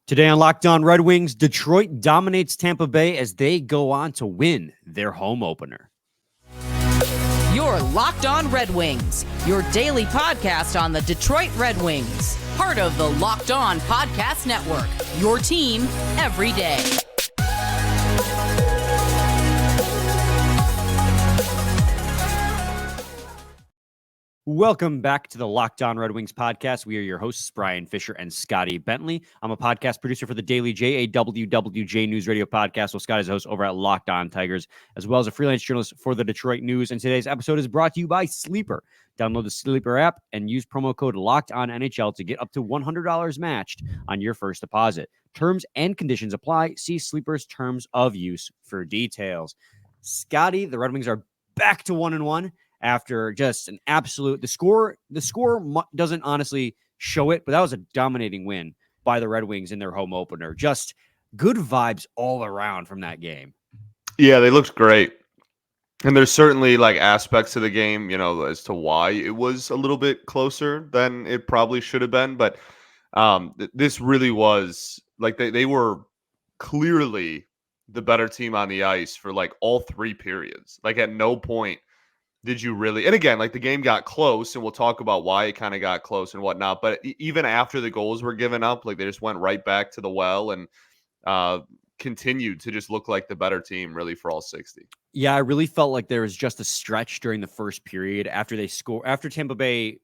Today on Locked On Red Wings, Detroit dominates Tampa Bay as they go on to win their home opener. You're Locked On Red Wings, your daily podcast on the Detroit Red Wings. Part of the Locked On Podcast Network, your team every day. Welcome back to the Locked On Red Wings podcast. We are your hosts, Brian Fisher and Scotty Bentley. I'm a podcast producer for the daily JAWWJ News Radio podcast, while Scott is a host over at Locked On Tigers, as well as a freelance journalist for the Detroit News. And today's episode is brought to you by Sleeper. Download the Sleeper app and use promo code LOCKEDONNHL to get up to $100 matched on your first deposit. Terms and conditions apply. See Sleeper's terms of use for details. Scotty, the Red Wings are back to 1-1. After just an absolute, the score doesn't honestly show it, but that was a dominating win by the Red Wings in their home opener. Just good vibes all around from that game. Yeah, they looked great. And there's certainly like aspects of the game, as to why it was a little bit closer than it probably should have been. But this really was like they were clearly the better team on the ice for like all three periods. Like at no point did you really, and again, like the game got close, and we'll talk about why it kind of got close and whatnot. But even after the goals were given up, like they just went right back to the well and continued to just look like the better team really for all 60. Yeah, I really felt like there was just a stretch during the first period after Tampa Bay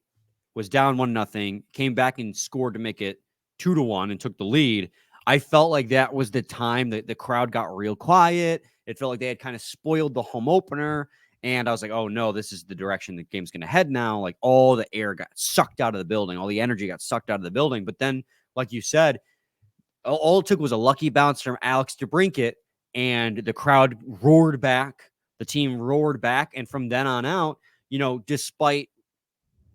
was down 1-0, came back and scored to make it 2-1 and took the lead. I felt like that was the time that the crowd got real quiet. It felt like they had kind of spoiled the home opener. And I was like, oh, no, this is the direction the game's going to head now. Like all the air got sucked out of the building. All the energy got sucked out of the building. But then, like you said, all it took was a lucky bounce from Alex DeBrincat, and the crowd roared back. The team roared back. And from then on out, despite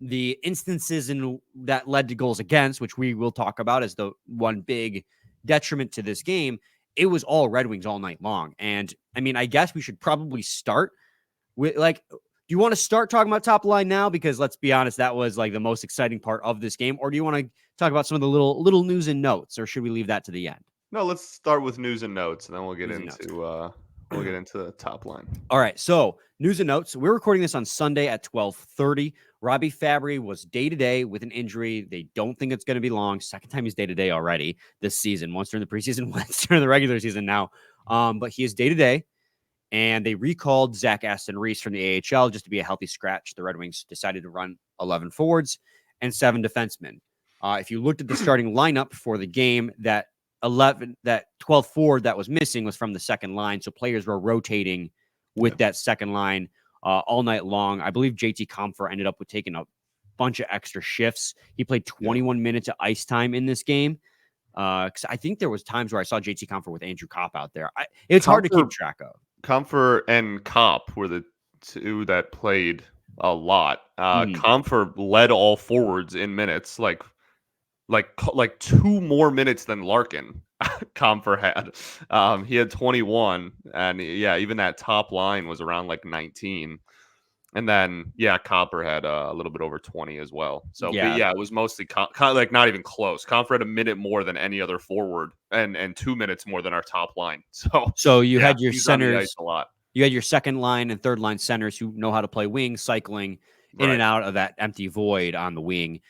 the instances that led to goals against, which we will talk about as the one big detriment to this game, it was all Red Wings all night long. And, I mean, I guess we should probably start do you want to start talking about top line now? Because let's be honest, that was like the most exciting part of this game. Or do you want to talk about some of the little news and notes, or should we leave that to the end? No, let's start with news and notes, and then we'll get into the top line. All right. So news and notes. We're recording this on Sunday at 12:30. Robbie Fabry was day-to-day with an injury. They don't think it's going to be long. Second time he's day-to-day already this season. Once during the preseason, once during the regular season now. But he is day-to-day. And they recalled Zach Aston Reese from the AHL just to be a healthy scratch. The Red Wings decided to run 11 forwards and 7 defensemen. If you looked at the starting lineup for the game, that 12th forward that was missing was from the second line. So players were rotating with that second line all night long. I believe JT Compher ended up with taking a bunch of extra shifts. He played 21 minutes of ice time in this game. Because I think there was times where I saw JT Compher with Andrew Kopp out there. It's hard to keep track of. Comfer and Kopp were the two that played a lot. Comfer led all forwards in minutes, like 2 more minutes than Larkin. Comfer had. He had 21, and yeah, even that top line was around like 19. And then, Comfer had a little bit over 20 as well. So, it was mostly like not even close. Comfer had a minute more than any other forward and 2 minutes more than our top line. So you had your centers a lot. You had your second line and third line centers who know how to play wing, cycling in and out of that empty void on the wing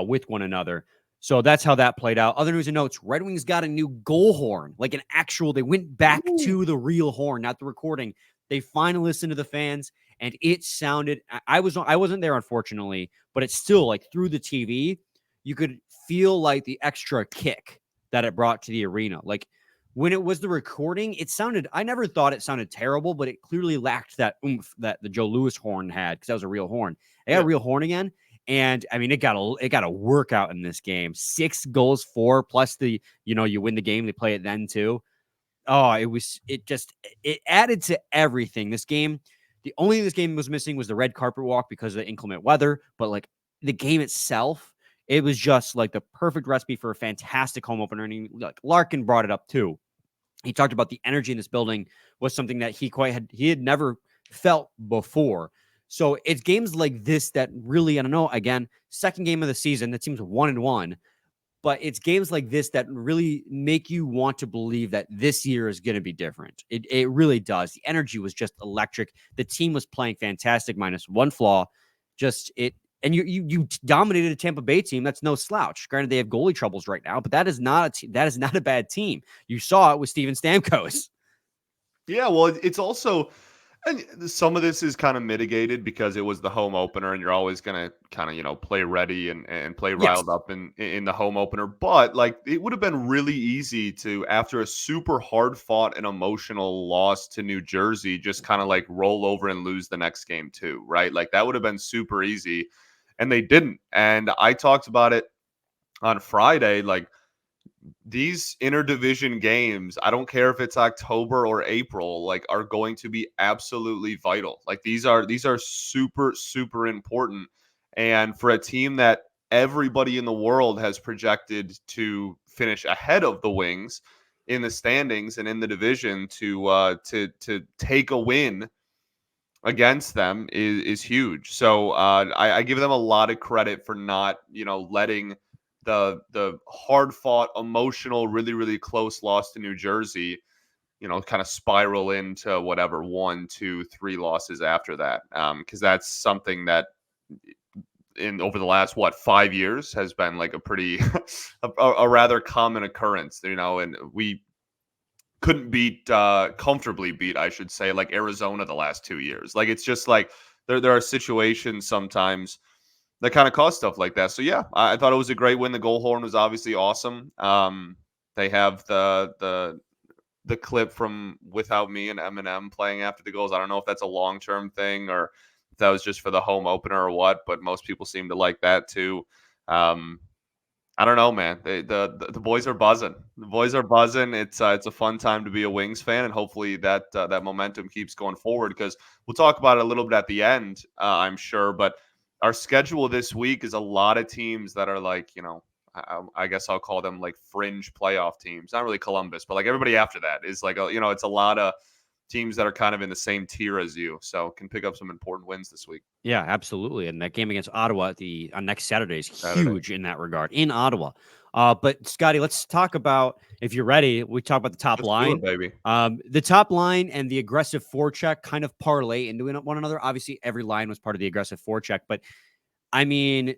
with one another. So that's how that played out. Other news and notes, Red Wings got a new goal horn, like an actual, they went back to the real horn, not the recording. They finally listened to the fans, and it sounded, I wasn't there, unfortunately, but it's still like through the TV, you could feel like the extra kick that it brought to the arena. Like when it was the recording, it sounded, I never thought it sounded terrible, but it clearly lacked that oomph that the Joe Louis horn had, because that was a real horn. They got a real horn again. And I mean, it got a workout in this game. 6 goals, 4 plus the, you win the game. They play it then too. Oh, it added to everything. This game, the only thing this game was missing was the red carpet walk because of the inclement weather. But like the game itself, it was just like the perfect recipe for a fantastic home opener. And Larkin brought it up too. He talked about the energy in this building was something that he had never felt before. So it's games like this that really, I don't know, again, second game of the season, the team's 1-1. But it's games like this that really make you want to believe that this year is going to be different. It really does. The energy was just electric. The team was playing fantastic, minus one flaw. And you dominated a Tampa Bay team that's no slouch. Granted, they have goalie troubles right now, but that is not a bad team. You saw it with Steven Stamkos. Yeah, well, it's also, and some of this is kind of mitigated because it was the home opener, and you're always going to kind of, play ready and play Yes. riled up in the home opener. But like, it would have been really easy to, after a super hard fought and emotional loss to New Jersey, just kind of like roll over and lose the next game too, right? Like that would have been super easy, and they didn't. And I talked about it on Friday, like, these interdivision games, I don't care if it's October or April, like are going to be absolutely vital. Like these are super, super important. And for a team that everybody in the world has projected to finish ahead of the Wings in the standings and in the division, to take a win against them is huge. So I give them a lot of credit for not, letting the hard fought, emotional, really, really close loss to New Jersey, kind of spiral into whatever 1, 2, 3 losses after that. Because that's something that over the last 5 years has been like a pretty a rather common occurrence, and we couldn't comfortably beat, I should say, like Arizona the last 2 years. Like it's just like there are situations sometimes that kind of cause stuff like that. So yeah, I thought it was a great win. The goal horn was obviously awesome. They have the clip from Without Me and Eminem playing after the goals. I don't know if that's a long-term thing or if that was just for the home opener or what, but most people seem to like that too. I don't know, man. The boys are buzzing. The boys are buzzing. It's a fun time to be a Wings fan, and hopefully that momentum keeps going forward, because we'll talk about it a little bit at the end, I'm sure. But our schedule this week is a lot of teams that are like, I guess I'll call them like fringe playoff teams. Not really Columbus, but like everybody after that is like, it's a lot of teams that are kind of in the same tier as you, so can pick up some important wins this week. Yeah, absolutely. And that game against Ottawa on next Saturday is huge in that regard in Ottawa. But Scotty, let's talk about, if you're ready, we talk about the top line, baby. The top line and the aggressive forecheck kind of parlay into one another. Obviously, every line was part of the aggressive forecheck, but I mean,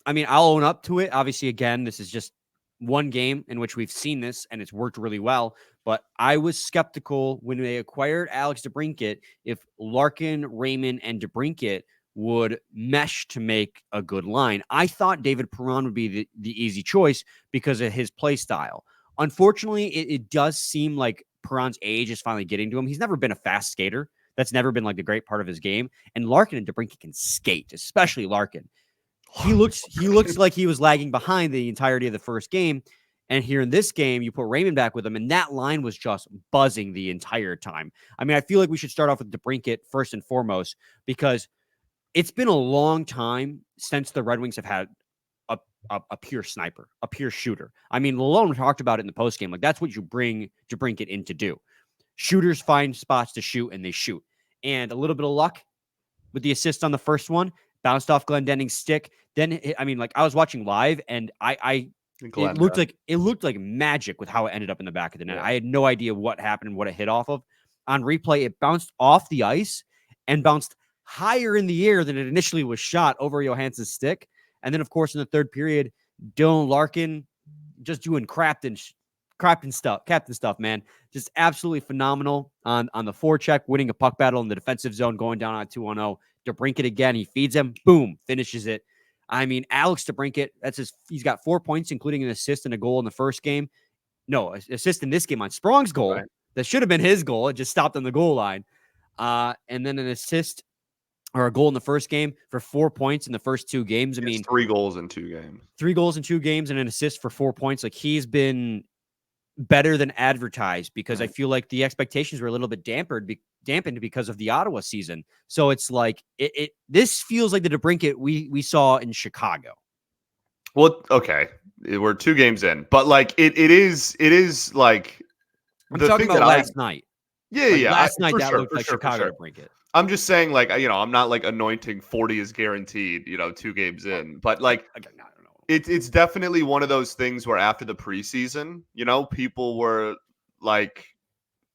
I'll own up to it. Obviously, again, this is just one game in which we've seen this, and it's worked really well. But I was skeptical when they acquired Alex DeBrincat if Larkin, Raymond, and DeBrincat would mesh to make a good line. I thought David Perron would be the easy choice because of his play style. Unfortunately, it does seem like Perron's age is finally getting to him. He's never been a fast skater. That's never been like the great part of his game. And Larkin and DeBrincat can skate, especially Larkin. He looks like he was lagging behind the entirety of the first game. And here in this game, you put Raymond back with him, and that line was just buzzing the entire time. I feel like we should start off with DeBrincat first and foremost, because it's been a long time since the Red Wings have had a pure sniper, a pure shooter. Malone talked about it in the postgame. Like, that's what you bring DeBrincat in to do. Shooters find spots to shoot, and they shoot. And a little bit of luck with the assist on the first one, bounced off Glendenning's stick. Then, I was watching live, and it looked like magic with how it ended up in the back of the net. Yeah. I had no idea what happened and what it hit off of. On replay, it bounced off the ice and bounced higher in the air than it initially was shot over Johansson's stick. And then, of course, in the third period, Dylan Larkin just doing captain stuff, man. Just absolutely phenomenal on the forecheck, winning a puck battle in the defensive zone, going down on 2-on-0. DeBrincat again, he feeds him, boom, finishes it. Alex DeBrincat, he's got 4 points, including an assist and a goal in the first game. No, assist in this game on Sprong's goal. Right. That should have been his goal. It just stopped on the goal line. And then an assist or a goal in the first game for 4 points in the first 2 games. 3 goals in 2 games. 3 goals in 2 games and an assist for 4 points. Like, he's been better than advertised, because I feel like the expectations were a little bit dampened because of the Ottawa season. So it's like this feels like the DeBrincat we saw in Chicago. Well, okay, we're 2 games in, but like it is like I'm talking about last night. Yeah, last night that looked like Chicago DeBrincat. I'm just saying, like, I'm not like anointing 40 is guaranteed, 2 games in, but like, again, I don't know. It's definitely one of those things where after the preseason, people were like,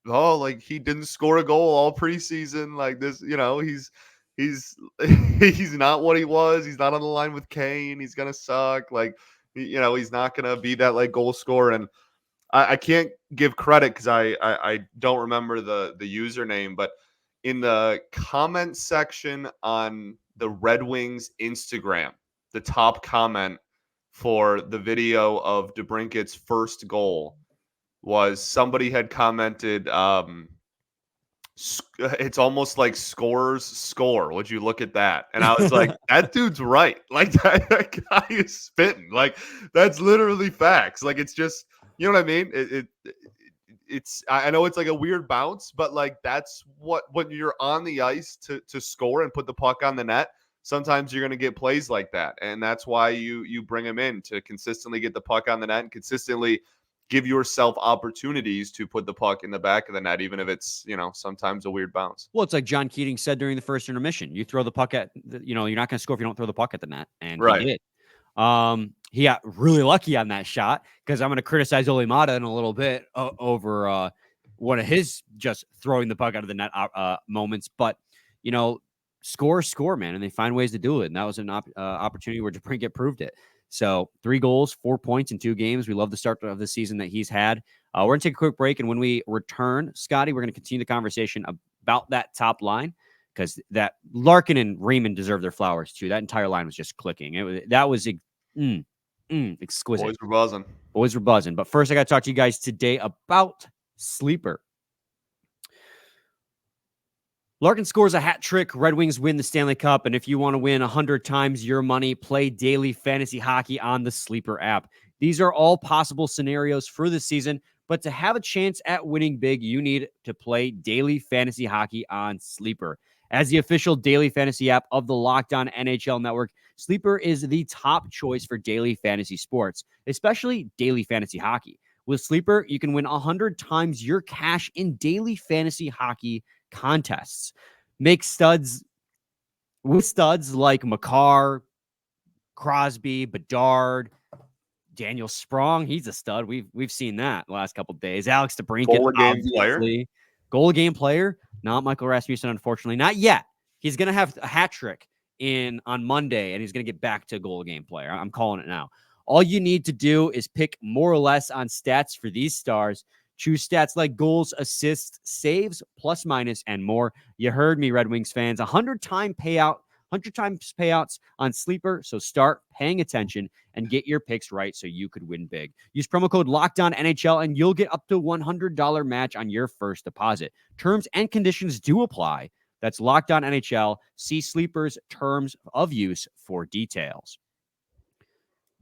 oh, like he didn't score a goal all preseason. Like this, he's he's not what he was. He's not on the line with Kane. He's gonna suck. Like, he's not gonna be that like goal scorer. And I can't give credit because I don't remember the username, but in the comment section on the Red Wings Instagram, the top comment for the video of DeBrincat's first goal was somebody had commented, it's almost like scorers score. Would you look at that? And I was like, that dude's right. Like that guy is spitting. Like that's literally facts. Like it's just, you know what I mean? It's I know it's like a weird bounce, but like that's what when you're on the ice to score and put the puck on the net. Sometimes you're going to get plays like that, and that's why you bring him in to consistently get the puck on the net and consistently give yourself opportunities to put the puck in the back of the net, even if it's, sometimes a weird bounce. Well, it's like John Keating said during the first intermission. You throw the puck at, you're not going to score if you don't throw the puck at the net. And Right. he did. He got really lucky on that shot because I'm going to criticize Ole Mata in a little bit over one of his just throwing the puck out of the net moments. But, score, man. And they find ways to do it. And that was an opportunity where DeBrincat proved it. So 3 goals, 4 points in 2 games. We love the start of the season that he's had. We're going to take a quick break. And when we return, Scotty, we're going to continue the conversation about that top line because that Larkin and Raymond deserve their flowers too. That entire line was just clicking. That was exquisite. Boys were buzzing. But first, I got to talk to you guys today about Sleeper. Larkin scores a hat trick. Red Wings win the Stanley Cup. And if you want to win 100 times your money, play daily fantasy hockey on the Sleeper app. These are all possible scenarios for the season. But to have a chance at winning big, you need to play daily fantasy hockey on Sleeper. As the official daily fantasy app of the LOCKEDON NHL Network, Sleeper is the top choice for daily fantasy sports, especially daily fantasy hockey. With Sleeper, you can win 100 times your cash in daily fantasy hockey contests. Make studs with studs like Makar, Crosby, Bedard, Daniel Sprong. He's a stud. We've seen that the last couple of days. Alex DeBrincat, goal game player. Not Michael Rasmussen, unfortunately, not yet. He's gonna have a hat trick on Monday, and he's gonna get back to goal game player. I'm calling it now. All you need to do is pick more or less on stats for these stars. Choose stats like goals, assists, saves, plus minus, and more. You heard me, Red Wings fans. 100 times payouts on Sleeper. So start paying attention and get your picks right so you could win big. Use promo code LOCKEDONNHL and you'll get up to $100 match on your first deposit. Terms and conditions do apply. That's LOCKEDONNHL. See Sleeper's terms of use for details.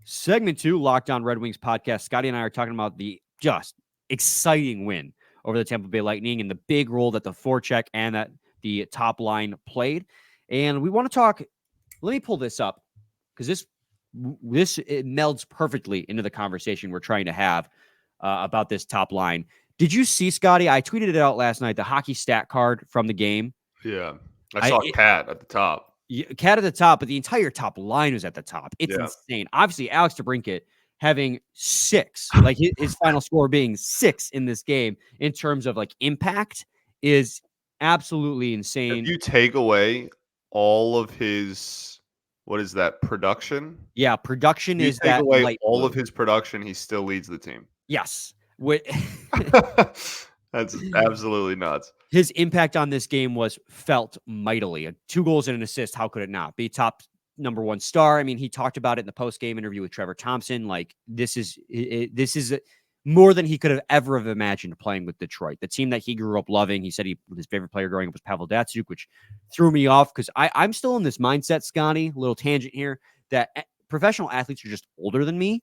Segment 2, Locked On Red Wings podcast. Scotty and I are talking about the just exciting win over the Tampa Bay Lightning and the big role that the forecheck and that the top line played. And we want to talk, let me pull this up because this it melds perfectly into the conversation we're trying to have about this top line. Did you see, Scotty? I tweeted it out last night, the hockey stat card from the game. Yeah. I saw Cat at the top. Cat at the top, but the entire top line was at the top. It's insane. Obviously, Alex DeBrincat having 6, like his final score being 6 in this game in terms of like impact is absolutely insane. If you take away all of his, what is that, production? Yeah, production is that. Take away all of his production, he still leads the team. Yes. That's absolutely nuts. His impact on this game was felt mightily. 2 goals and an assist. How could it not be top number 1 star? I mean, he talked about it in the post-game interview with Trevor Thompson. Like this is more than he could have ever have imagined playing with Detroit, the team that he grew up loving. He said his favorite player growing up was Pavel Datsyuk, which threw me off because I'm still in this mindset, Scotty, little tangent here, that professional athletes are just older than me.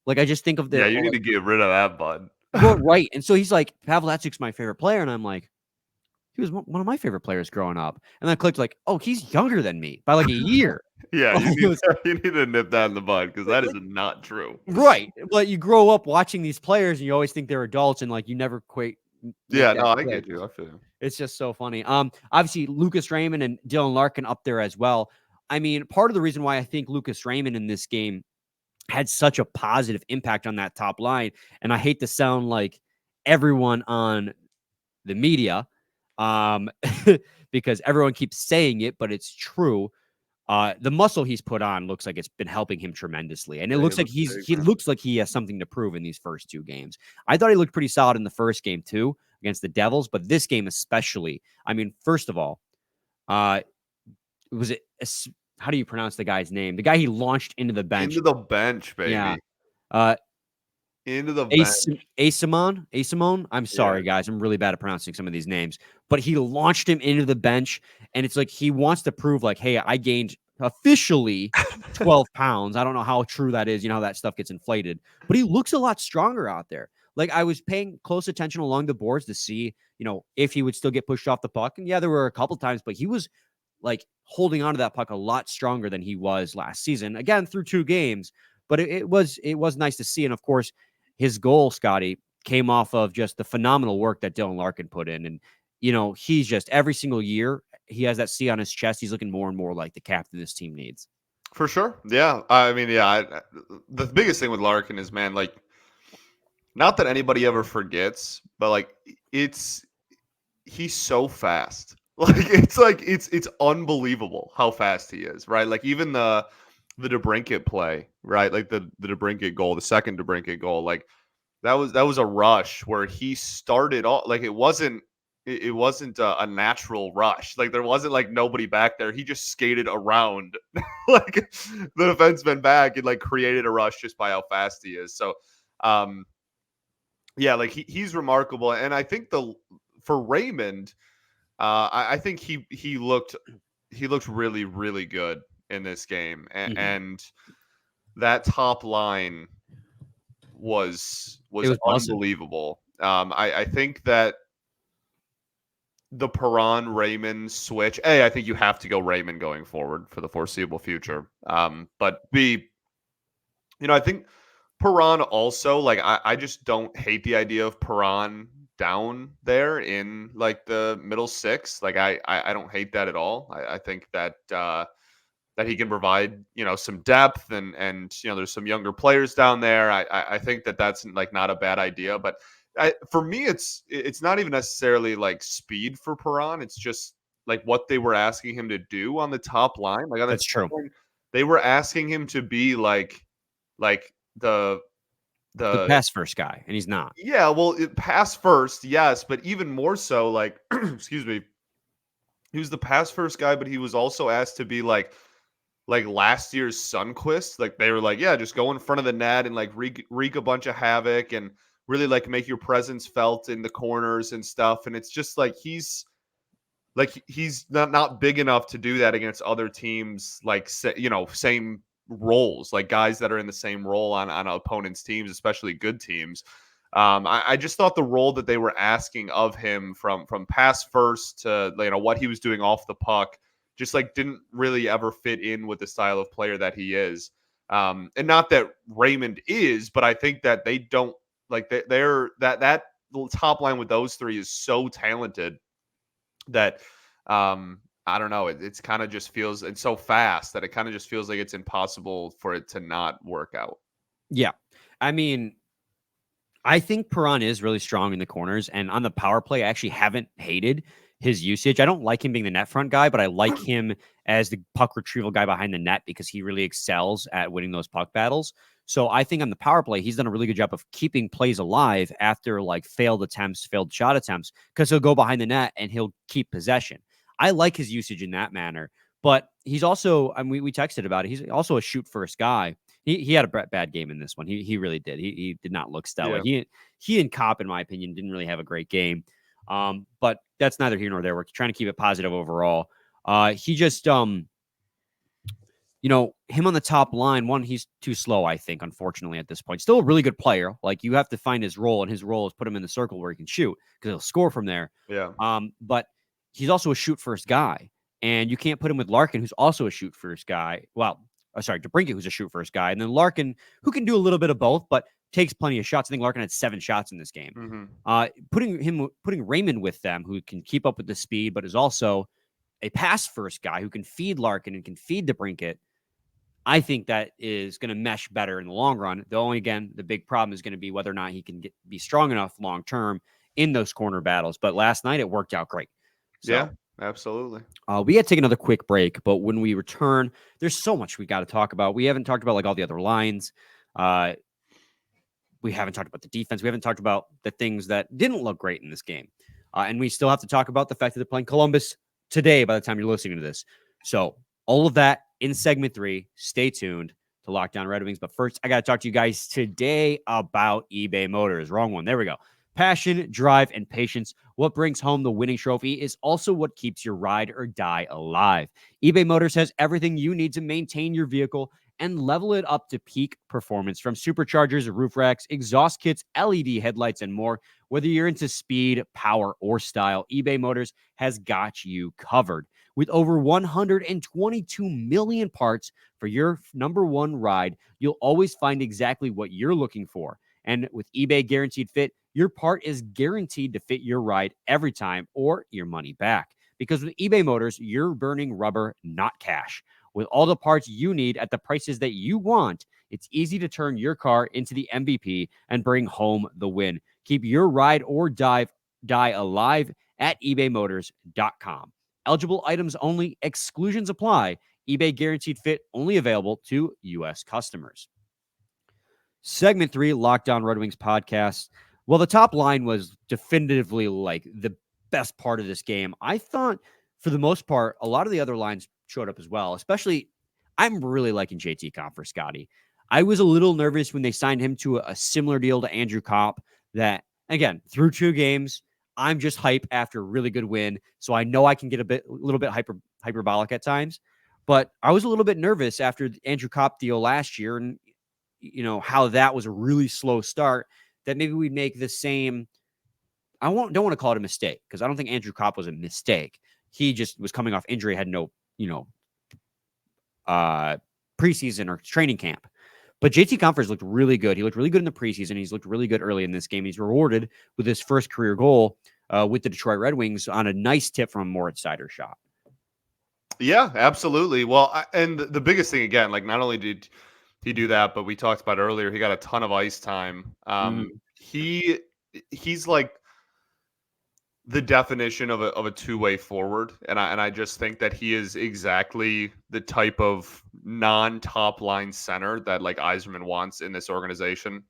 Like I just think of you need to get rid of that, bud. Well, right. And so he's like, Pavel Datsyuk's my favorite player. And I'm like, he was one of my favorite players growing up. And then I clicked like, oh, he's younger than me by like a year. Yeah, you need to nip that in the bud because that is not true. Right. But you grow up watching these players and you always think they're adults and like you never quite. Yeah, no, I get you. I feel you. It's just so funny. Obviously, Lucas Raymond and Dylan Larkin up there as well. I mean, part of the reason why I think Lucas Raymond in this game had such a positive impact on that top line. And I hate to sound like everyone on the media, because everyone keeps saying it, but it's true. The muscle he's put on looks like it's been helping him tremendously, and it Yeah, he looks like looks he big, man. looks like he has something to prove in these first 2 games. I thought he looked pretty solid in the first game too against the Devils, but this game especially. I mean, first of all, was it? How do you pronounce the guy's name? The guy he launched into the bench. Into the bench, Yeah. baby. Into the bench. Asimone. I'm sorry, Yeah. guys. I'm really bad at pronouncing some of these names. But he launched him into the bench, and it's like he wants to prove, like, hey, I gained officially 12 pounds. I don't know how true that is. You know how that stuff gets inflated. But he looks a lot stronger out there. Like, I was paying close attention along the boards to see, if he would still get pushed off the puck. And yeah, there were a couple times, but he was like holding on to that puck a lot stronger than he was last season. Again, through 2 games. But it was nice to see. And of course, his goal, Scotty, came off of just the phenomenal work that Dylan Larkin put in. And, he's just every single year, he has that C on his chest. He's looking more and more like the captain this team needs. For sure. Yeah. I mean, yeah. The biggest thing with Larkin is, man, like, not that anybody ever forgets, but like, he's so fast. Like it's unbelievable how fast he is, right? Like even the DeBrincat play, right? Like the DeBrincat goal, the second DeBrincat goal, like that was a rush where he started all like it wasn't a natural rush. Like there wasn't like nobody back there. He just skated around like the defenseman back and like created a rush just by how fast he is. So yeah, like he's remarkable. And I think for Raymond, I think he looked really, really good in this game. And that top line was It was buzzing. unbelievable. I think that the Perron Raymond switch, I think you have to go Raymond going forward for the foreseeable future. But B, I think Perron also, like, I just don't hate the idea of Perron down there in like the middle 6. Like I don't hate that at all. I think that that he can provide, some depth and there's some younger players down there. I think that that's like not a bad idea. But for me, it's not even necessarily like speed for Perron. It's just like what they were asking him to do on the top line. Like on the That's top true. line, they were asking him to be like the The pass first guy, and he's not. yeah, well, pass first, yes, but even more so, like, excuse me, he was the pass first guy, but he was also asked to be like last year's Sunquist. Like they were like, yeah, just go in front of the net and like wreak a bunch of havoc and really like make your presence felt in the corners and stuff. And it's just like he's not big enough to do that against other teams, like same roles, like guys that are in the same role on opponents' teams, especially good teams. I just thought the role that they were asking of him from pass first to what he was doing off the puck just like didn't really ever fit in with the style of player that he is. And not that Raymond is, but I think that they don't like they're that top line with those 3 is so talented that I don't know. It's kind of just feels it's so fast that it kind of just feels like it's impossible for it to not work out. Yeah. I mean, I think Perron is really strong in the corners, and on the power play, I actually haven't hated his usage. I don't like him being the net front guy, but I like him as the puck retrieval guy behind the net because he really excels at winning those puck battles. So I think on the power play, he's done a really good job of keeping plays alive after like failed shot attempts, because he'll go behind the net and he'll keep possession. I like his usage in that manner, but he's also, I mean, we texted about it. He's also a shoot first guy. He had a bad game in this one. He really did. He did not look stellar. Yeah. He and Kopp, in my opinion, didn't really have a great game. But that's neither here nor there. We're trying to keep it positive overall. He just, him on the top line, one, he's too slow, I think, unfortunately, at this point. Still a really good player. Like, you have to find his role, and his role is put him in the circle where he can shoot because he'll score from there. Yeah. But he's also a shoot first guy, and you can't put him with Larkin, who's also a shoot first guy. Well, sorry, DeBrincat, who's a shoot first guy, and then Larkin, who can do a little bit of both, but takes plenty of shots. I think Larkin had 7 shots in this game. Mm-hmm. Putting Raymond with them, who can keep up with the speed, but is also a pass first guy who can feed Larkin and can feed DeBrincat. I think that is going to mesh better in the long run. The big problem is going to be whether or not he can be strong enough long term in those corner battles. But last night it worked out great. Yeah, So absolutely. we got to take another quick break, but when we return, there's so much we got to talk about. We haven't talked about like all the other lines. We haven't talked about the defense. We haven't talked about the things that didn't look great in this game. And we still have to talk about the fact that they're playing Columbus today by the time you're listening to this. So all of that in segment 3. Stay tuned to Lockdown Red Wings. But first, I got to talk to you guys today about eBay Motors. Wrong one. There we go. Passion, drive, and patience. What brings home the winning trophy is also what keeps your ride or die alive. eBay Motors has everything you need to maintain your vehicle and level it up to peak performance, from superchargers, roof racks, exhaust kits, LED headlights, and more. Whether you're into speed, power, or style, eBay Motors has got you covered. With over 122 million parts for your number one ride, you'll always find exactly what you're looking for. And with eBay Guaranteed Fit, your part is guaranteed to fit your ride every time or your money back. Because with eBay Motors, you're burning rubber, not cash. With all the parts you need at the prices that you want, it's easy to turn your car into the MVP and bring home the win. Keep your ride or die alive at ebaymotors.com. Eligible items only, exclusions apply. eBay Guaranteed Fit only available to U.S. customers. Segment 3, Lockdown Red Wings podcast. Well, the top line was definitively like the best part of this game. I thought, for the most part, a lot of the other lines showed up as well. Especially, I'm really liking JT Compher, Scotty. I was a little nervous when they signed him to a similar deal to Andrew Kopp. That, again, through 2 games, I'm just hype after a really good win. So I know I can get a little bit hyperbolic at times. But I was a little bit nervous after the Andrew Kopp deal last year, and how that was a really slow start, that maybe we'd make the same. Don't want to call it a mistake, because I don't think Andrew Kopp was a mistake. He just was coming off injury, had no, preseason or training camp. But JT Compher's looked really good. He looked really good in the preseason. He's looked really good early in this game. He's rewarded with his first career goal with the Detroit Red Wings on a nice tip from a Moritz Seider shot. Yeah, absolutely. Well, and the biggest thing, again, like, not only did he do that, but we talked about earlier, he got a ton of ice time. He's like the definition of a two-way forward, and I just think that he is exactly the type of non-top line center that, like, Yzerman wants in this organization.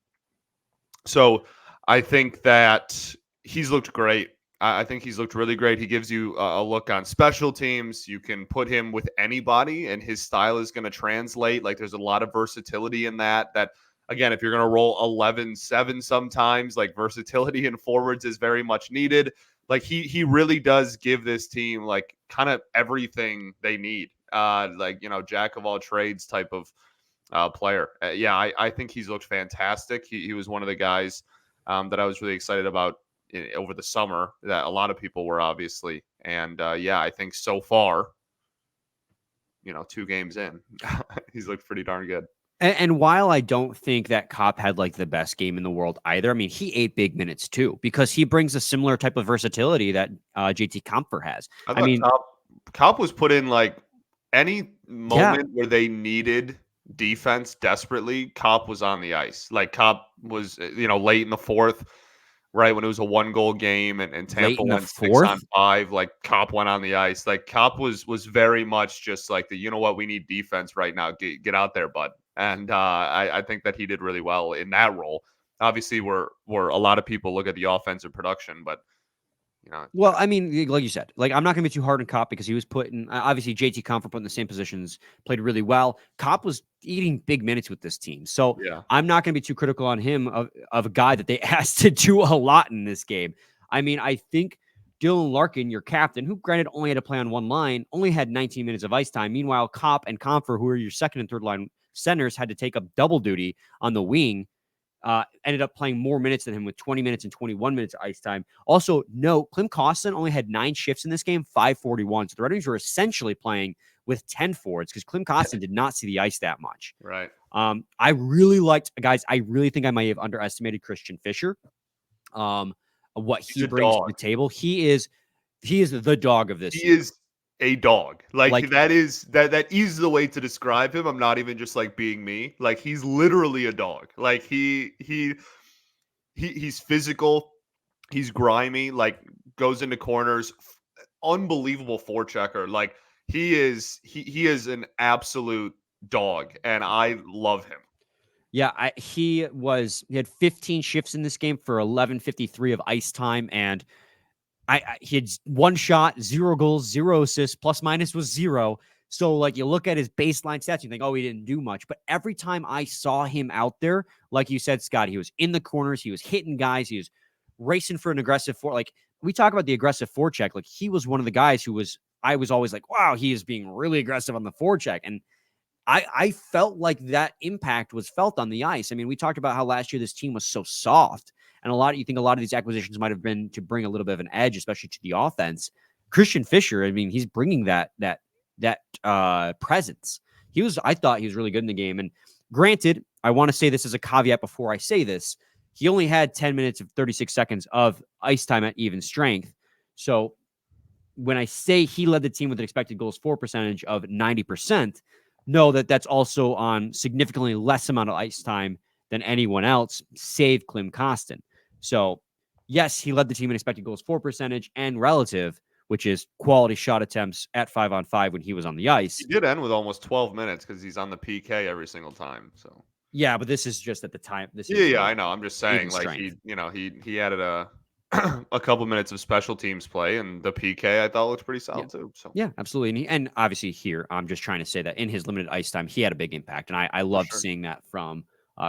So I think that he's looked great. I think he's looked really great. He gives you a look on special teams. You can put him with anybody, and his style is going to translate. Like, there's a lot of versatility in that. That, again, if you're going to roll 11-7 sometimes, like, versatility in forwards is very much needed. Like, he really does give this team, like, kind of everything they need. Jack of all trades type of player. I think he's looked fantastic. He was one of the guys that I was really excited about over the summer, that a lot of people were, obviously. And I think so far, 2 games in, he's looked pretty darn good. And while I don't think that Kopp had like the best game in the world either, I mean, he ate big minutes too, because he brings a similar type of versatility that JT Compher has. I mean, Kopp was put in like any moment where they needed defense desperately. Kopp was on the ice. Like, Kopp was, late in the 4th, right when it was a 1-goal game, and Tampa went 6-on-5. Like, Kopp went on the ice. Like, Kopp was very much just like the, we need defense right now. Get out there, bud. And I think that he did really well in that role. Obviously, where a lot of people look at the offensive production, but well, I mean, like you said, like, I'm not going to be too hard on Kopp, because he was put in, obviously JT Compher put in the same positions, played really well. Kopp was eating big minutes with this team. So I'm not going to be too critical on him of a guy that they asked to do a lot in this game. I mean, I think Dylan Larkin, your captain, who granted only had to play on one line, only had 19 minutes of ice time. Meanwhile, Kopp and Compher, who are your second and third line centers, had to take up double duty on the wing. Ended up playing more minutes than him with 20 minutes and 21 minutes of ice time. Also, note, Klim Kostin only had 9 shifts in this game, 5:41. So the Red Wings were essentially playing with 10 forwards, because Klim Kostin did not see the ice that much. Right. I really liked, guys, I really think I might have underestimated Christian Fischer. What he brings to the table. He is the dog of this. He is a dog. Like, That is the way to describe him. I'm not even just like being me. Like he's literally a dog. Like he's physical, he's grimy, like goes into corners, unbelievable forechecker. Like he is an absolute dog and I love him. yeah, he had 15 shifts in this game for 11:53 of ice time, and he had 1 shot, 0 goals, 0 assists, plus minus was 0. So like you look at his baseline stats, you think, oh, he didn't do much. But every time I saw him out there, like you said, Scott, he was in the corners, he was hitting guys, he was racing for an aggressive like we talk about the aggressive forecheck. Like he was one of the guys I was always like, wow, he is being really aggressive on the forecheck. And I felt like that impact was felt on the ice. I mean, we talked about how last year this team was so soft, and you think a lot of these acquisitions might have been to bring a little bit of an edge, especially to the offense. Christian Fischer, I mean, he's bringing that presence. I thought he was really good in the game. And granted, I want to say this as a caveat before I say this. He only had 10 minutes of 36 seconds of ice time at even strength. So when I say he led the team with an expected goals for percentage of 90%, know that that's also on significantly less amount of ice time than anyone else, save Klim Kostin. So, yes, he led the team in expected goals for percentage and relative, which is quality shot attempts at 5-on-5 when he was on the ice. He did end with almost 12 minutes because he's on the PK every single time. So yeah, but this is just at the time. Yeah, I know. I'm just saying, like strength. he added a a couple minutes of special teams play, and the PK I thought looked pretty solid too. So yeah, absolutely. And obviously here, I'm just trying to say that in his limited ice time, he had a big impact, and I loved seeing that from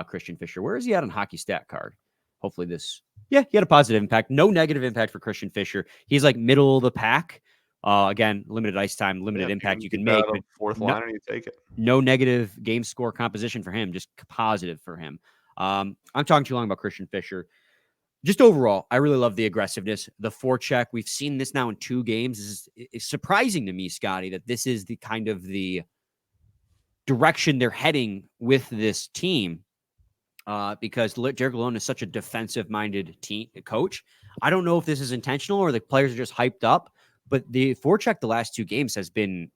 Christian Fischer. Where is he at on Hockey Stat Card? Hopefully he had a positive impact. No negative impact for Christian Fischer. He's like middle of the pack. Again, limited ice time, limited impact you can make. Fourth line, and you take it. No negative game score composition for him, just positive for him. I'm talking too long about Christian Fischer. Just overall, I really love the aggressiveness, the forecheck. We've seen this now in 2 games. It's surprising to me, Scotty, that this is the kind of the direction they're heading with this team. Because Derek Lalonde is such a defensive-minded coach. I don't know if this is intentional or the players are just hyped up, but the forecheck the last 2 games has been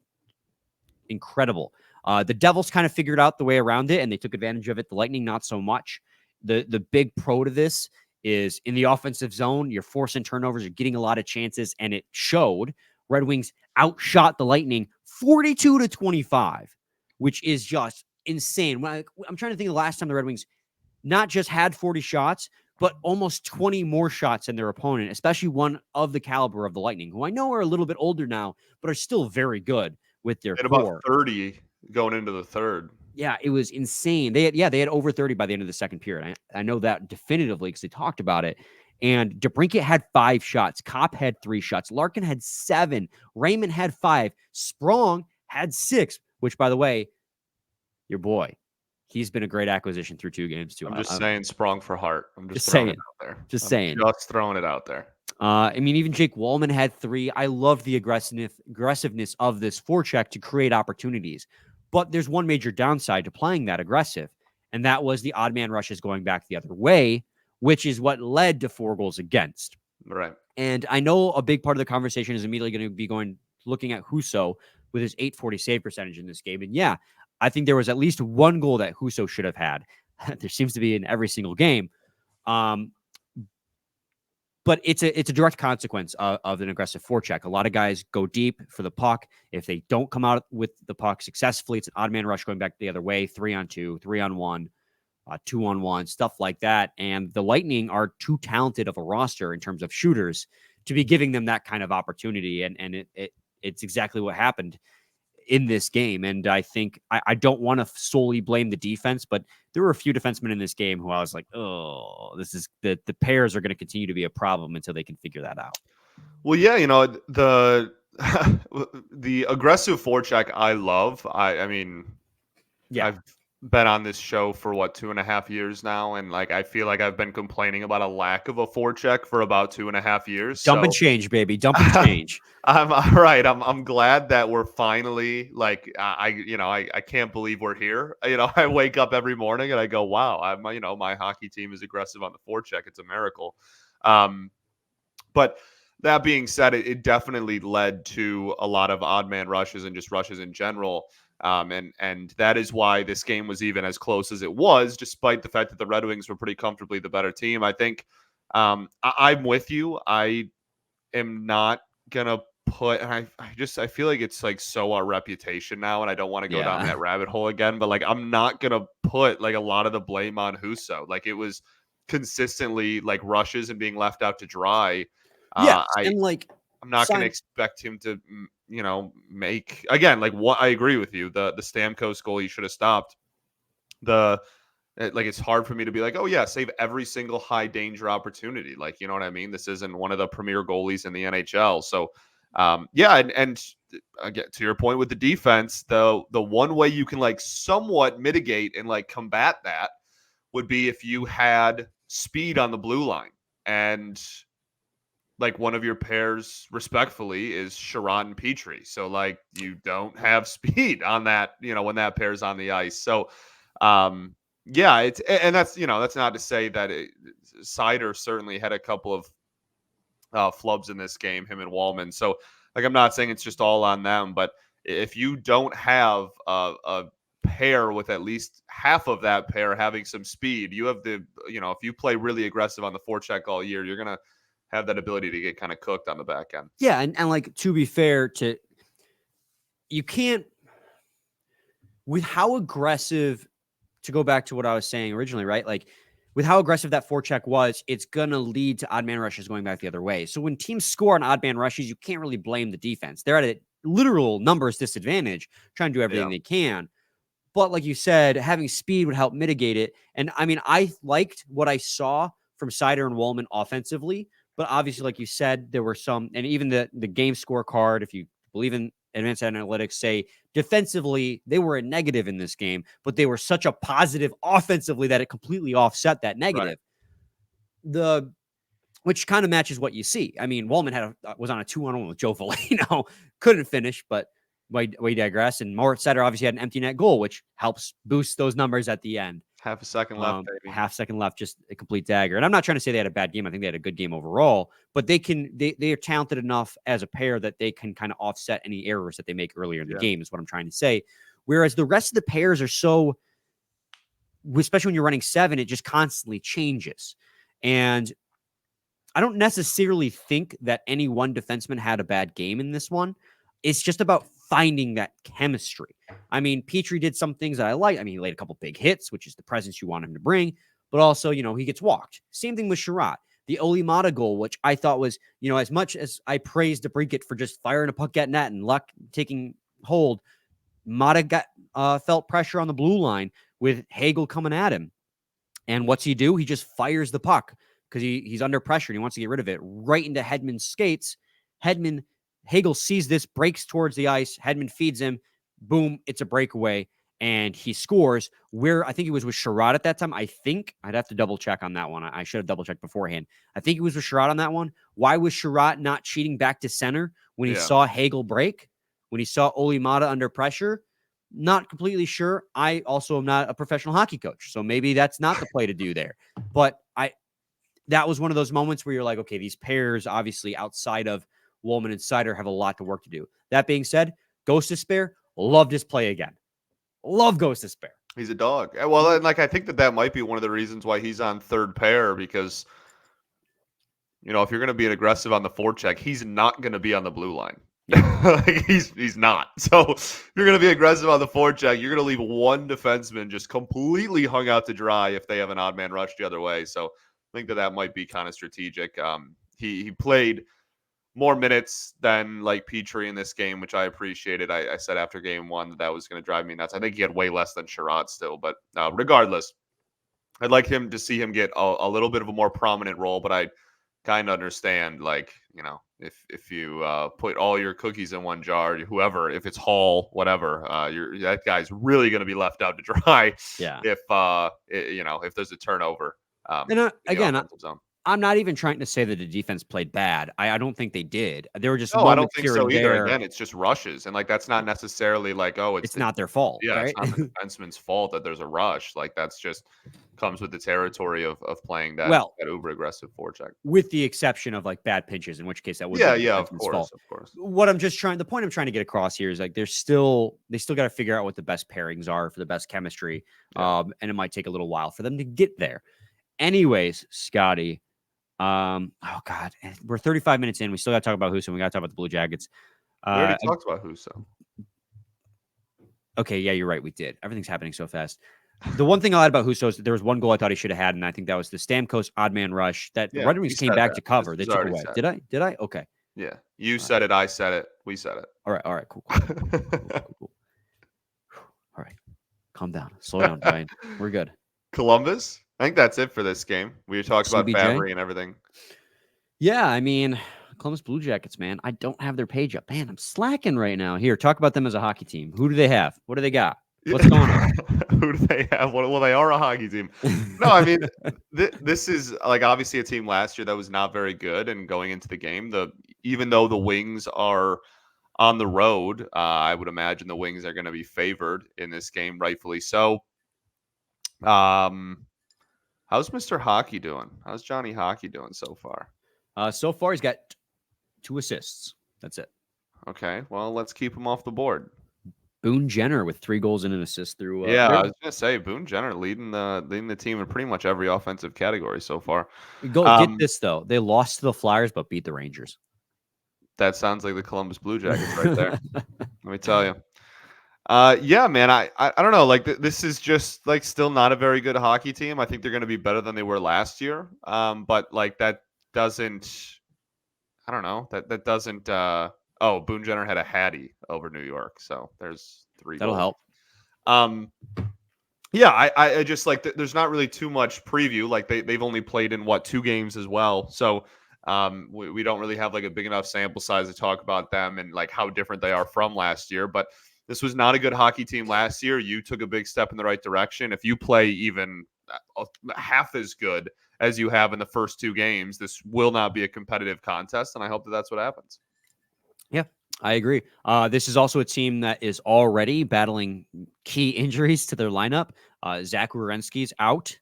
incredible. The Devils kind of figured out the way around it, and they took advantage of it. The Lightning, not so much. The big pro to this is in the offensive zone, you're forcing turnovers, you're getting a lot of chances, and it showed. Red Wings outshot the Lightning 42-25, which is just insane. I'm trying to think of the last time the Red Wings not just had 40 shots, but almost 20 more shots than their opponent, especially one of the caliber of the Lightning, who I know are a little bit older now, but are still very good with their core. About 30 going into the third. Yeah, it was insane. They had over 30 by the end of the second period. I know that definitively because they talked about it. And DeBrincat had 5 shots. Kopp had 3 shots. Larkin had 7. Raymond had 5. Sprong had 6, which, by the way, your boy, he's been a great acquisition through 2 games, too. I'm just saying Sprong for Hart. I'm just throwing it out there. Just saying. Just throwing it out there. I mean, even Jake Wallman had 3. I love the aggressiveness of this forecheck to create opportunities. But there's one major downside to playing that aggressive, and that was the odd man rushes going back the other way, which is what led to 4 goals against. Right. And I know a big part of the conversation is immediately going to be looking at Husso with his .840 save percentage in this game. And yeah, I think there was at least 1 goal that Husso should have had. There seems to be in every single game. But it's a direct consequence of an aggressive forecheck. A lot of guys go deep for the puck. If they don't come out with the puck successfully, it's an odd man rush going back the other way, 3-on-2, 3-on-1, 2-on-1, stuff like that. And the Lightning are too talented of a roster in terms of shooters to be giving them that kind of opportunity. And it's exactly what happened in this game. And I think I don't want to solely blame the defense, but there were a few defensemen in this game who I was like, oh, this is the pairs are going to continue to be a problem until they can figure that out. Well, yeah, the aggressive forecheck I love. I mean, yeah, I've been on this show for 2.5 years now, and I feel like I've been complaining about a lack of a forecheck for about 2.5 years. Dump and change, baby. Dump and change. I'm all right. I'm glad that we're finally I can't believe we're here. I wake up every morning and I go, wow, my hockey team is aggressive on the forecheck. It's a miracle. But that being said, it definitely led to a lot of odd man rushes and just rushes in general. And that is why this game was even as close as it was, despite the fact that the Red Wings were pretty comfortably the better team. I think I'm with you. I am not gonna put, and I feel like it's like so our reputation now, and I don't want to go down Yeah. that rabbit hole again. But like, I'm not gonna put like a lot of the blame on Husso. Like, it was consistently like rushes and being left out to dry. Yes, I'm and like not going to expect him to, make again. Like, what I agree with you. The Stamkos goal he should have stopped. Like, it's hard for me to be like, oh yeah, save every single high danger opportunity. Like, you know what I mean? This isn't one of the premier goalies in the NHL. So, yeah, and again, to your point with the defense, the one way you can like somewhat mitigate and like combat that would be if you had speed on the blue line. And like, one of your pairs, respectfully, is Sherrod and Petrie. So like, you don't have speed on that, when that pair's on the ice. So yeah, and that's that's not to say that Seider certainly had a couple of flubs in this game, him and Wallman. So like, I'm not saying it's just all on them, but if you don't have a pair with at least half of that pair having some speed, you have if you play really aggressive on the forecheck all year, you're gonna have that ability to get kind of cooked on the back end. Yeah, and like, to be fair, you can't, with how aggressive, to go back to what I was saying originally, right? Like, with how aggressive that forecheck was, it's gonna lead to odd man rushes going back the other way. So when teams score on odd man rushes, you can't really blame the defense. They're at a literal numbers disadvantage, trying to do everything they can. But like you said, having speed would help mitigate it. And I mean, I liked what I saw from Seider and Wallman offensively. But obviously, like you said, there were some, and even the game scorecard, if you believe in advanced analytics, say defensively, they were a negative in this game, but they were such a positive offensively that it completely offset that negative. Right. Which kind of matches what you see. I mean, Wallman was on a 2-on-1 with Joe Foligno, couldn't finish, but we digress. And Moritz Seider obviously had an empty net goal, which helps boost those numbers at the end. Half a second left, baby. Half second left, just a complete dagger. And I'm not trying to say they had a bad game. I think they had a good game overall, but they are talented enough as a pair that they can kind of offset any errors that they make earlier in the game, is what I'm trying to say. Whereas the rest of the pairs are so, especially when you're running 7, it just constantly changes. And I don't necessarily think that any one defenseman had a bad game in this one. It's just about finding that chemistry. I mean, Petrie did some things that I like. I mean, he laid a couple big hits, which is the presence you want him to bring, but also, he gets walked. Same thing with Sherrod. The Oli Mata goal, which I thought was, as much as I praised DeBrincat for just firing a puck at net and luck taking hold, Mata felt pressure on the blue line with Hagel coming at him. And what's he do? He just fires the puck because he's under pressure and he wants to get rid of it right into Hedman's skates. Hagel sees this, breaks towards the ice. Hedman feeds him. Boom, it's a breakaway, and he scores. Where I think he was with Sherrod at that time. I think I'd have to double check on that one. I should have double checked beforehand. I think he was with Sherrod on that one. Why was Sherrod not cheating back to center when he saw Hagel break? When he saw Oli Mata under pressure? Not completely sure. I also am not a professional hockey coach, so maybe that's not the play to do there. But that was one of those moments where you're like, okay, these pairs, obviously outside of Wallman and Seider, have a lot to work to do. That being said, Ghost Despair, loved his play again. Love Ghost Despair. He's a dog. Well, and like, I think that might be one of the reasons why he's on third pair, because, if you're going to be an aggressive on the forecheck, he's not going to be on the blue line. Like, he's not. So if you're going to be aggressive on the forecheck, you're going to leave one defenseman just completely hung out to dry if they have an odd man rush the other way. So I think that might be kind of strategic. He played more minutes than like Petrie in this game, which I appreciated. I said after game 1 that was going to drive me nuts. I think he had way less than Sherrod still, but regardless, I'd like to see him get a little bit of a more prominent role, but I kind of understand, like, if you put all your cookies in one jar, whoever, if it's Hall, whatever, that guy's really going to be left out to dry. Yeah. If there's a turnover. And again, I'm not even trying to say that the defense played bad. I don't think they did. There were just No, I don't moments think here so and either. there. Again, it's just rushes, and like that's not necessarily like, oh, It's not their fault, it's right? not the defenseman's fault that there's a rush. Like that's just comes with the territory of playing that Well, uber aggressive forecheck. with the exception of like bad pitches, in which case that would be Yeah, the yeah, of defenseman's course, fault. of course. The point I'm trying to get across here is like they still got to figure out what the best pairings are for the best chemistry. Yeah. And it might take a little while for them to get there. Anyways, Scotty, oh God, we're 35 minutes in. We still got to talk about Husso. We got to talk about the Blue Jackets. We already talked about Husso. Okay, yeah, you're right. We did. Everything's happening so fast. The one thing I'll add about Husso is that there was one goal I thought he should have had, and I think that was the Stamkos odd man rush that the Yeah, Red Wings we came said back that. to cover. This They was took already away. said. Did I? Okay. Yeah, you All said it. I said it. We said it. All right. Cool. Cool. All right. Calm down. Slow down, Brian. We're good. Columbus. I think that's it for this game. We talked about CBJ? Fabry and everything. Yeah, I mean, Columbus Blue Jackets, man. I don't have their page up. Man, I'm slacking right now. Here, talk about them as a hockey team. Who do they have? What do they got? What's going on? Who do they have? Well, they are a hockey team. No, I mean, this is like obviously a team last year that was not very good, and going into the game, even though the Wings are on the road, I would imagine the Wings are going to be favored in this game, rightfully so. How's Mr. Hockey doing? How's Johnny Hockey doing so far? So far, he's got 2 assists. That's it. Okay, well, let's keep him off the board. Boone Jenner with 3 goals and an assist through. Yeah, I was gonna say Boone Jenner leading the team in pretty much every offensive category so far. Get this though, they lost to the Flyers but beat the Rangers. That sounds like the Columbus Blue Jackets right there. Let me tell you. Yeah, man. I don't know. Like this is just like still not a very good hockey team. I think they're going to be better than they were last year. But like that doesn't. I don't know. That doesn't. Oh, Boone Jenner had a Hattie over New York, so there's 3 That'll goals. help. Yeah, I just like there's not really too much preview. Like they've only played in 2 games as well, so we don't really have like a big enough sample size to talk about them and like how different they are from last year. But this was not a good hockey team last year. You took a big step in the right direction. If you play even half as good as you have in the first 2 games, this will not be a competitive contest, and I hope that that's what happens. Yeah, I agree. This is also a team that is already battling key injuries to their lineup. Zach Werenski's out,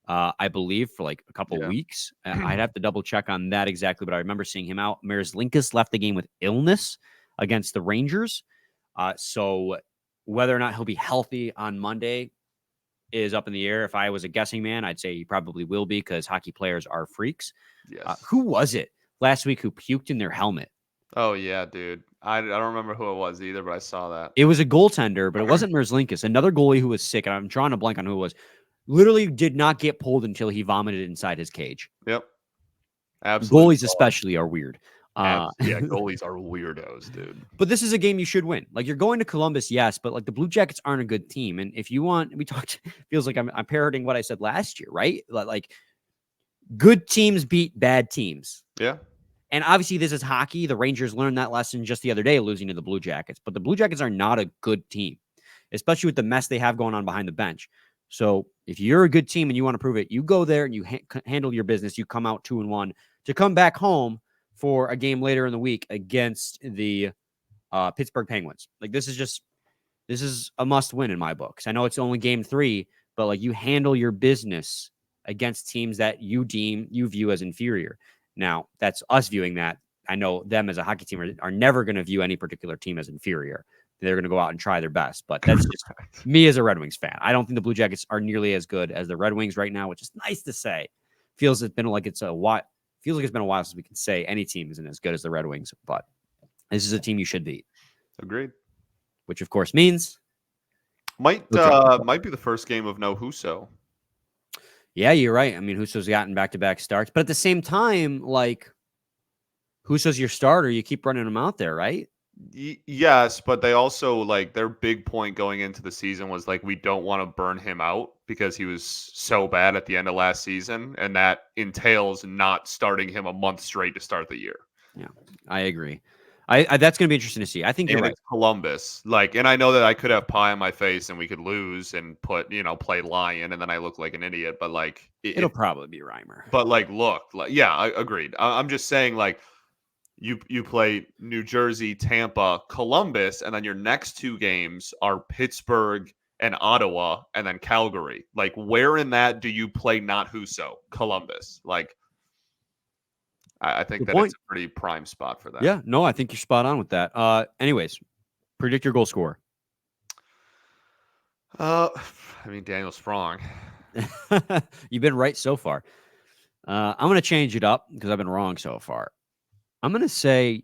I believe, for like a couple weeks. I'd have to double check on that exactly, but I remember seeing him out. Merzlikins left the game with illness against the Rangers. So whether or not he'll be healthy on Monday is up in the air. If I was a guessing man, I'd say he probably will be because hockey players are freaks. Yes. Who was it last week who puked in their helmet? Oh, yeah, dude. I don't remember who it was either, but I saw that. It was a goaltender, but it wasn't Merzlikins. Another goalie who was sick, and I'm drawing a blank on who it was, literally did not get pulled until he vomited inside his cage. Yep. Absolutely. Goalies especially are weird. Yeah, goalies are weirdos, dude. But this is a game you should win. Like, you're going to Columbus, yes, but like the Blue Jackets aren't a good team. And if you want, we talked, feels like I'm parroting what I said last year, right? Like, good teams beat bad teams. Yeah. And obviously, this is hockey. The Rangers learned that lesson just the other day, losing to the Blue Jackets. But the Blue Jackets are not a good team, especially with the mess they have going on behind the bench. So if you're a good team and you want to prove it, you go there and you handle your business. You come out 2-1 to come back home for a game later in the week against the Pittsburgh Penguins. Like, this is a must win in my books. I know it's only game 3, but like, you handle your business against teams that you view as inferior. Now, that's us viewing that. I know them as a hockey team are never going to view any particular team as inferior. They're going to go out and try their best. But that's just me as a Red Wings fan. I don't think the Blue Jackets are nearly as good as the Red Wings right now, which is nice to say. Feels like it's been a while since we can say any team isn't as good as the Red Wings. But this is a team you should beat. Agreed. Which, of course, means might be the first game of no Husso. Yeah, you're right. I mean, Husso's gotten back-to-back starts. But at the same time, like, Husso's your starter. You keep running him out there, right? Yes, but they also, like, their big point going into the season was, like, we don't want to burn him out because he was so bad at the end of last season, and that entails not starting him a month straight to start the year. Yeah, I agree. That's going to be interesting to see. I think you're And right. it's Columbus. Like, and I know that I could have pie on my face and we could lose and put, play Lion and then I look like an idiot. But like, It'll probably be Reimer. but like, look, like, yeah, I agreed. I'm just saying, like, you play New Jersey, Tampa, Columbus, and then your next two games are Pittsburgh and Ottawa, and then Calgary. Like, where in that do you play not Huso? Columbus. Like, I think Good that point. it's a pretty prime spot for that. Yeah, no, I think you're spot on with that. Anyways, predict your goal scorer. I mean, Daniel Sprong. You've been right so far. I'm going to change it up because I've been wrong so far. I'm going to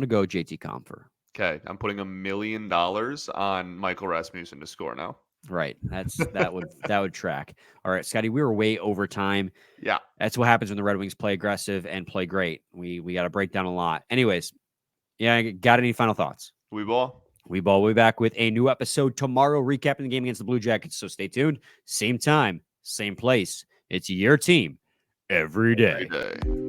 go JT Comfer. Okay, I'm putting $1 million on Michael Rasmussen to score now. Right. That would track. All right, Scotty, we were way over time. Yeah. That's what happens when the Red Wings play aggressive and play great. We got to break down a lot. Anyways, yeah, got any final thoughts? We ball. We ball. We'll be back with a new episode tomorrow, recapping the game against the Blue Jackets. So stay tuned. Same time, same place. It's your team every day. Every day.